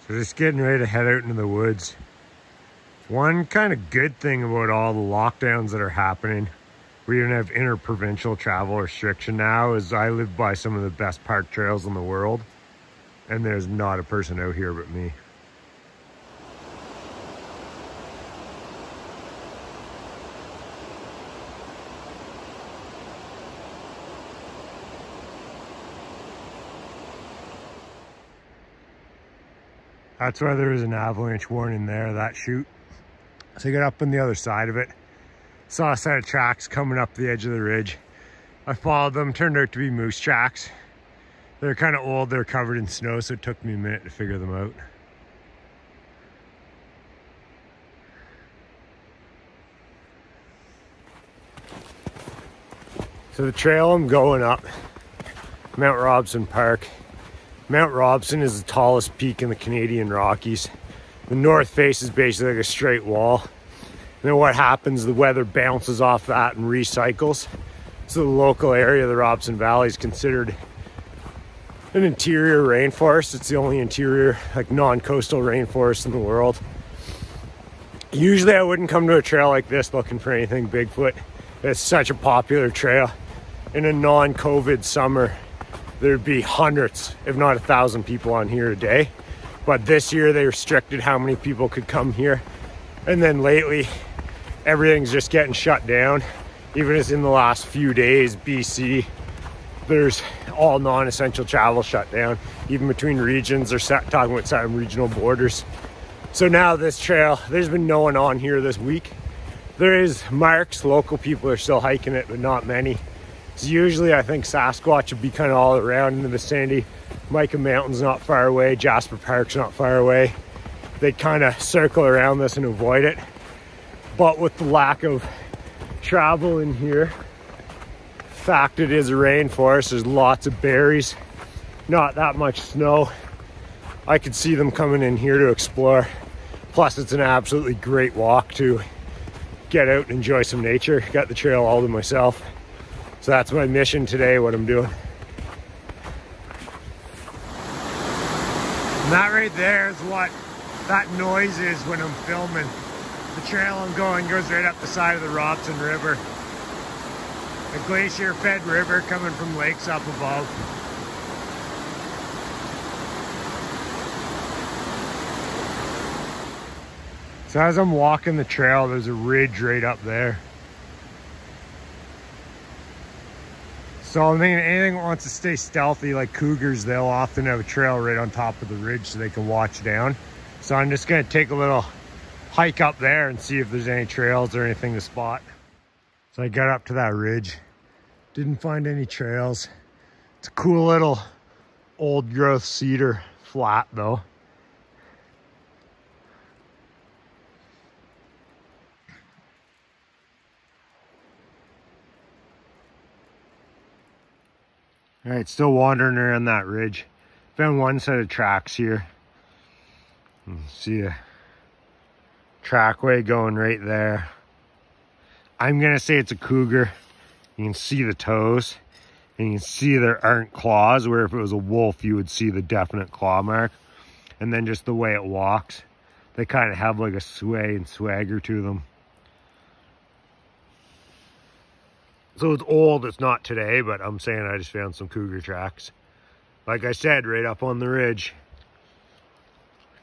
So just getting ready to head out into the woods. One kind of good thing about all the lockdowns that are happening, we don't have inter-provincial travel restriction now, is I live by some of the best park trails in the world, and there's not a person out here but me. That's why there was an avalanche warning there, that chute. So I got up on the other side of it, saw a set of tracks coming up the edge of the ridge. I followed them, turned out to be moose tracks. They're kind of old, they're covered in snow, so it took me a minute to figure them out. So the trail I'm going up, Mount Robson Park. Mount Robson is the tallest peak in the Canadian Rockies. The north face is basically like a straight wall. And then what happens, the weather bounces off that and recycles. So the local area of the Robson Valley is considered an interior rainforest. It's the only interior, like non-coastal rainforest in the world. Usually I wouldn't come to a trail like this looking for anything Bigfoot. It's such a popular trail. In a non-COVID summer, there'd be hundreds, if not 1,000 people on here a day. But this year they restricted how many people could come here. And then lately, everything's just getting shut down. Even as in the last few days, BC, there's all non-essential travel shut down. Even between regions, they're talking about some regional borders. So now this trail, there's been no one on here this week. There is marks, local people are still hiking it, but not many. So usually I think Sasquatch would be kind of all around in the vicinity. Micah Mountain's not far away, Jasper Park's not far away. They kind of circle around this and avoid it. But with the lack of travel in here, the fact it is a rainforest, there's lots of berries, not that much snow. I could see them coming in here to explore. Plus it's an absolutely great walk to get out and enjoy some nature. Got the trail all to myself. So that's my mission today, what I'm doing. And that right there is what that noise is when I'm filming. The trail I'm going goes right up the side of the Robson River. A glacier-fed river coming from lakes up above. So as I'm walking the trail, there's a ridge right up there. So I'm thinking anything that wants to stay stealthy, like cougars, they'll often have a trail right on top of the ridge so they can watch down. So I'm just gonna take a little hike up there and see if there's any trails or anything to spot. So I got up to that ridge, didn't find any trails. It's a cool little old growth cedar flat though. All right, still wandering around that ridge. Found one set of tracks here. See a trackway going right there. I'm gonna say it's a cougar. You can see the toes, and you can see there aren't claws, where if it was a wolf, you would see the definite claw mark. And then just the way it walks, they kind of have like a sway and swagger to them. So it's old, it's not today, but I'm saying I just found some cougar tracks. Like I said, right up on the ridge.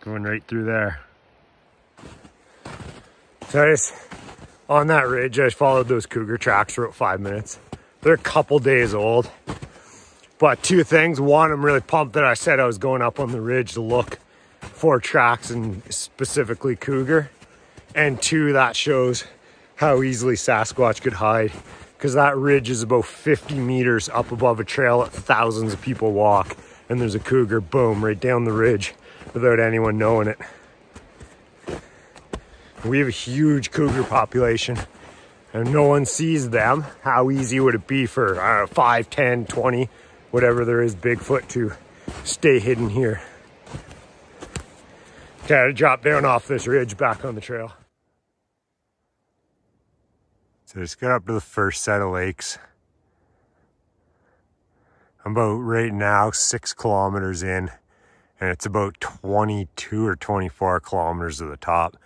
Going right through there. So I just, on that ridge, I just followed those cougar tracks for about 5 minutes. They're a couple days old. But two things. One, I'm really pumped that I said I was going up on the ridge to look for tracks and specifically cougar. And two, that shows how easily Sasquatch could hide. Because that ridge is about 50 meters up above a trail that thousands of people walk. And there's a cougar, boom, right down the ridge without anyone knowing it. We have a huge cougar population and no one sees them. How easy would it be for, I don't know, 5, 10, 20, whatever there is Bigfoot to stay hidden here? Okay, I drop down off this ridge back on the trail. So just got up to the first set of lakes. I'm about right now 6 kilometers in, and it's about 22 or 24 kilometers to the top.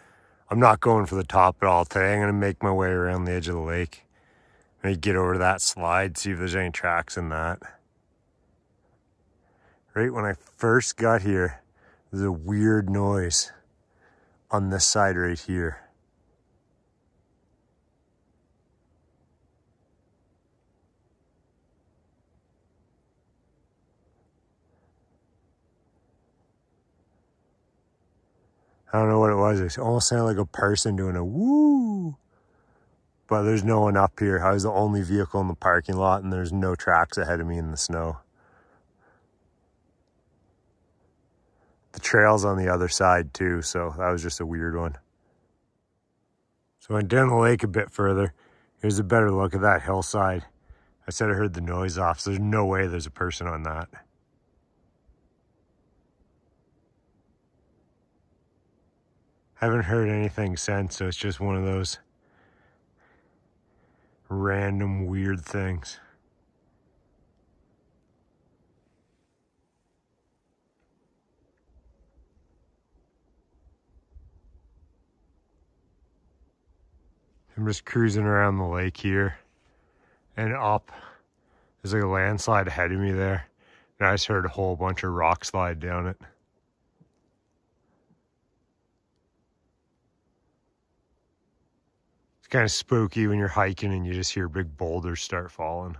I'm not going for the top at all today. I'm going to make my way around the edge of the lake. Maybe get over to that slide, see if there's any tracks in that. Right when I first got here, there's a weird noise on this side right here. I don't know what it was. It almost sounded like a person doing a woo. But there's no one up here. I was the only vehicle in the parking lot, and there's no tracks ahead of me in the snow. The trail's on the other side too, so that was just a weird one. So I went down the lake a bit further. Here's a better look at that hillside. I said I heard the noise off, so there's no way there's a person on that. Haven't heard anything since, so it's just one of those random weird things. I'm just cruising around the lake here, and up, there's like a landslide ahead of me there, and I just heard a whole bunch of rock slide down it. It's kind of spooky when you're hiking and you just hear big boulders start falling.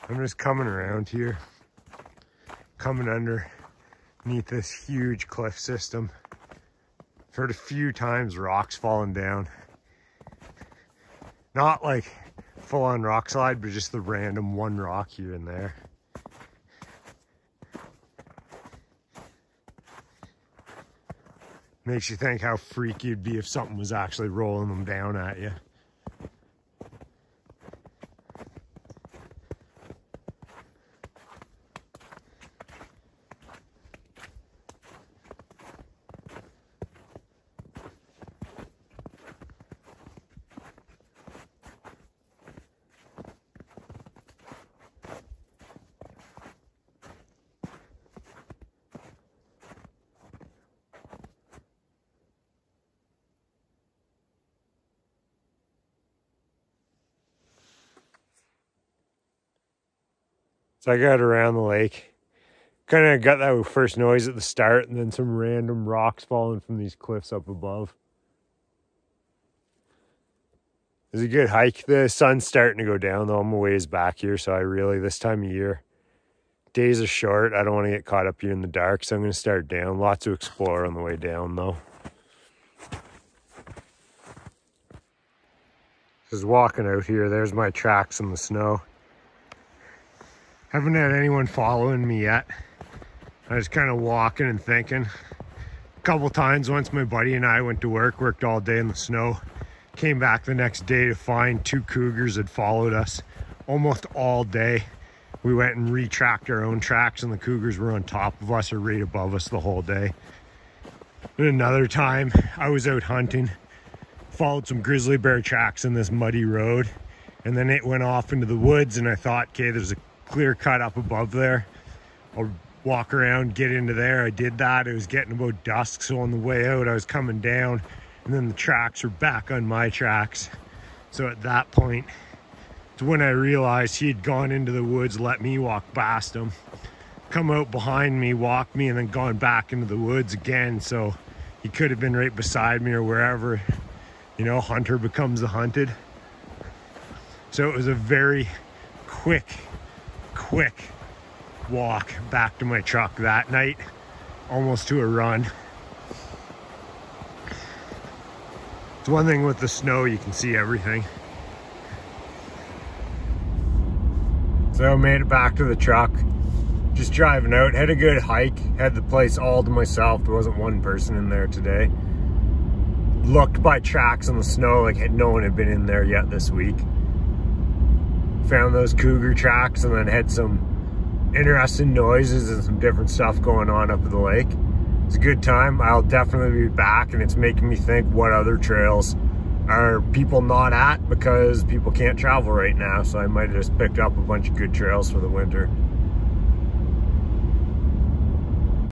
I'm just coming around here, coming underneath this huge cliff system. I've heard a few times rocks falling down. Not like full-on rock slide, but just the random one rock here and there. Makes you think how freaky it'd be if something was actually rolling them down at you. So I got around the lake, kind of got that first noise at the start, and then some random rocks falling from these cliffs up above. It was a good hike. The sun's starting to go down though. I'm a ways back here, so this time of year, days are short. I don't want to get caught up here in the dark, so I'm going to start down. Lots to explore on the way down though. Just walking out here, there's my tracks in the snow. Haven't had anyone following me yet. I was kind of walking and thinking. A couple times, once my buddy and I went to work, worked all day in the snow, came back the next day to find 2 cougars had followed us almost all day. We went and retracked our own tracks, and the cougars were on top of us or right above us the whole day. And another time, I was out hunting, followed some grizzly bear tracks in this muddy road, and then it went off into the woods, and I thought, okay, there's a clear cut up above there. I'll walk around, get into there. I did that. It was getting about dusk, so on the way out I was coming down, and then the tracks were back on my tracks. So at that point, it's when I realized he had gone into the woods, let me walk past him, come out behind me, walk me, and then gone back into the woods again. So he could have been right beside me or wherever, you know, hunter becomes the hunted. So it was a very quick walk back to my truck that night, almost to a run. It's one thing with the snow, you can see everything. So I made it back to the truck, just driving out, had a good hike, had the place all to myself. There wasn't one person in there today. Looked by tracks on the snow like no one had been in there yet this week. Found those cougar tracks, and then had some interesting noises and some different stuff going on up at the lake. It's a good time. I'll definitely be back, and it's making me think what other trails are people not at because people can't travel right now. So I might have just picked up a bunch of good trails for the winter.